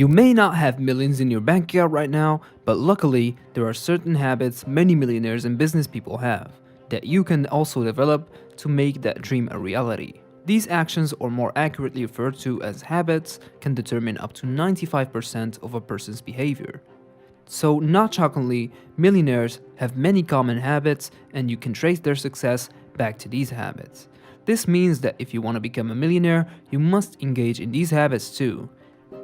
You may not have millions in your bank account right now, but luckily, there are certain habits many millionaires and business people have that you can also develop to make that dream a reality. These actions, or more accurately referred to as habits, can determine up to 95% of a person's behavior. So, not shockingly, millionaires have many common habits, and you can trace their success back to these habits. This means that if you want to become a millionaire, you must engage in these habits too.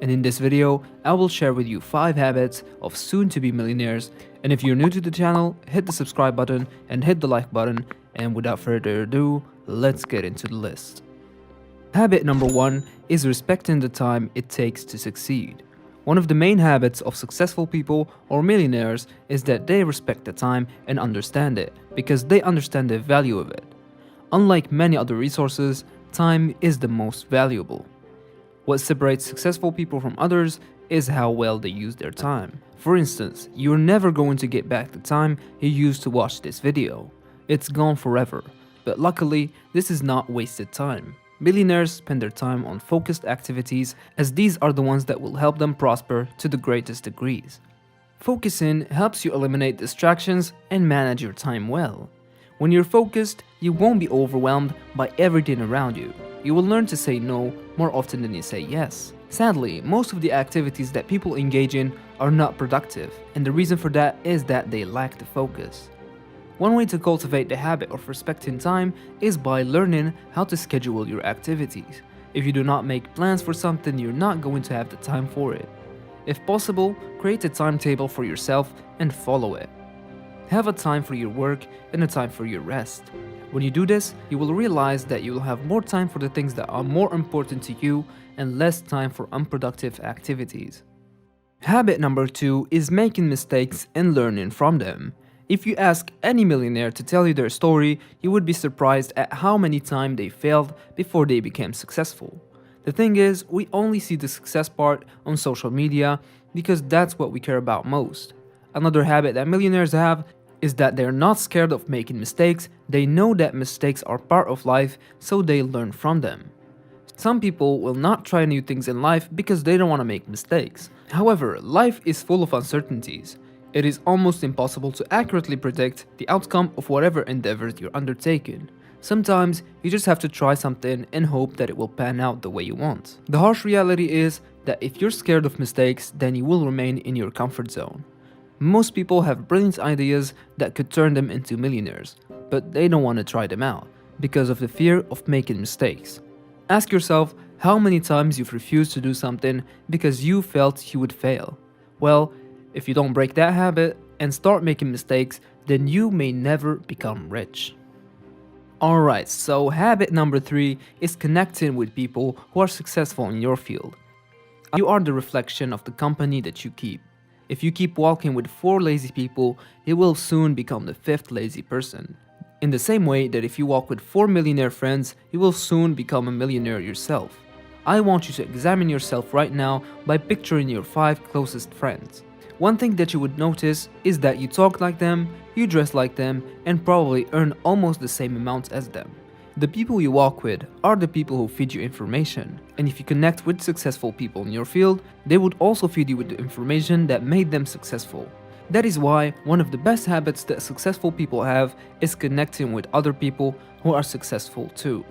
And in this video, I will share with you 5 habits of soon-to-be millionaires. And if you're new to the channel, hit the subscribe button and hit the like button. And without further ado, let's get into the list. Habit number 1 is respecting the time it takes to succeed. One of the main habits of successful people or millionaires is that they respect the time and understand it because they understand the value of it. Unlike many other resources, time is the most valuable. What separates successful people from others is how well they use their time. For instance, you're never going to get back the time you used to watch this video. It's gone forever. But luckily, this is not wasted time. Millionaires spend their time on focused activities, as these are the ones that will help them prosper to the greatest degrees. Focusing helps you eliminate distractions and manage your time well. When you're focused, you won't be overwhelmed by everything around you. You will learn to say no more often than you say yes. Sadly, most of the activities that people engage in are not productive, and the reason for that is that they lack the focus. One way to cultivate the habit of respecting time is by learning how to schedule your activities. If you do not make plans for something, you're not going to have the time for it. If possible, create a timetable for yourself and follow it. Have a time for your work and a time for your rest. When you do this, you will realize that you will have more time for the things that are more important to you and less time for unproductive activities. Habit number 2 is making mistakes and learning from them. If you ask any millionaire to tell you their story, you would be surprised at how many times they failed before they became successful. The thing is, we only see the success part on social media because that's what we care about most. Another habit that millionaires have is that they're not scared of making mistakes. They know that mistakes are part of life, so they learn from them. Some people will not try new things in life because they don't want to make mistakes. However, life is full of uncertainties. It is almost impossible to accurately predict the outcome of whatever endeavors you're undertaking. Sometimes you just have to try something and hope that it will pan out the way you want. The harsh reality is that if you're scared of mistakes, then you will remain in your comfort zone. Most people have brilliant ideas that could turn them into millionaires, but they don't want to try them out because of the fear of making mistakes. Ask yourself how many times you've refused to do something because you felt you would fail. Well, if you don't break that habit and start making mistakes, then you may never become rich. Alright, so habit number 3 is connecting with people who are successful in your field. You are the reflection of the company that you keep. If you keep walking with 4 lazy people, you will soon become the 5th lazy person. In the same way that if you walk with 4 millionaire friends, you will soon become a millionaire yourself. I want you to examine yourself right now by picturing your 5 closest friends. One thing that you would notice is that you talk like them, you dress like them, and probably earn almost the same amount as them. The people you walk with are the people who feed you information, and if you connect with successful people in your field, they would also feed you with the information that made them successful. That is why one of the best habits that successful people have is connecting with other people who are successful too.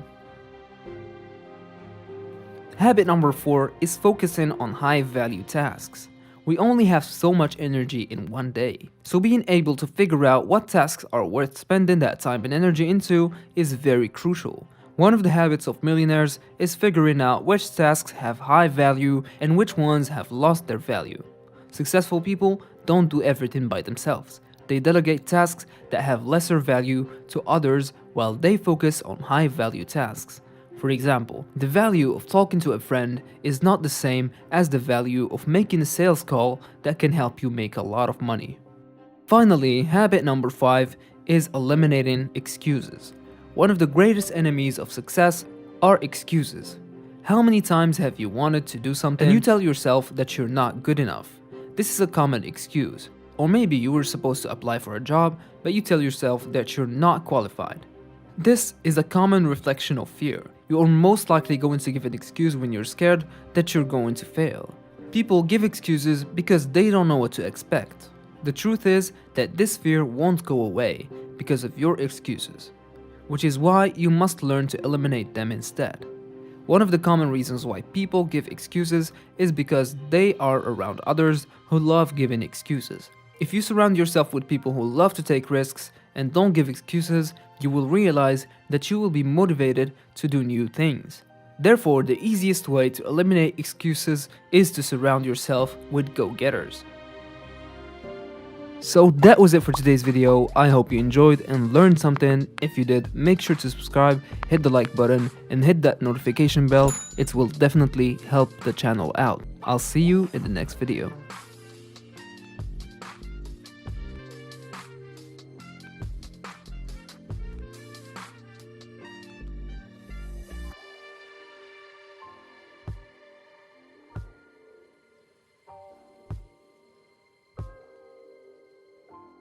Habit number 4 is focusing on high-value tasks. We only have so much energy in one day, so being able to figure out what tasks are worth spending that time and energy into is very crucial. One of the habits of millionaires is figuring out which tasks have high value and which ones have lost their value. Successful people don't do everything by themselves. They delegate tasks that have lesser value to others while they focus on high-value tasks. For example, the value of talking to a friend is not the same as the value of making a sales call that can help you make a lot of money. Finally, habit number 5 is eliminating excuses. One of the greatest enemies of success are excuses. How many times have you wanted to do something and you tell yourself that you're not good enough? This is a common excuse. Or maybe you were supposed to apply for a job, but you tell yourself that you're not qualified. This is a common reflection of fear. You are most likely going to give an excuse when you're scared that you're going to fail. People give excuses because they don't know what to expect. The truth is that this fear won't go away because of your excuses, which is why you must learn to eliminate them instead. One of the common reasons why people give excuses is because they are around others who love giving excuses. If you surround yourself with people who love to take risks and don't give excuses, you will realize that you will be motivated to do new things. Therefore, the easiest way to eliminate excuses is to surround yourself with go-getters. So that was it for today's video. I hope you enjoyed and learned something. If you did, make sure to subscribe, hit the like button, and hit that notification bell. It will definitely help the channel out. I'll see you in the next video.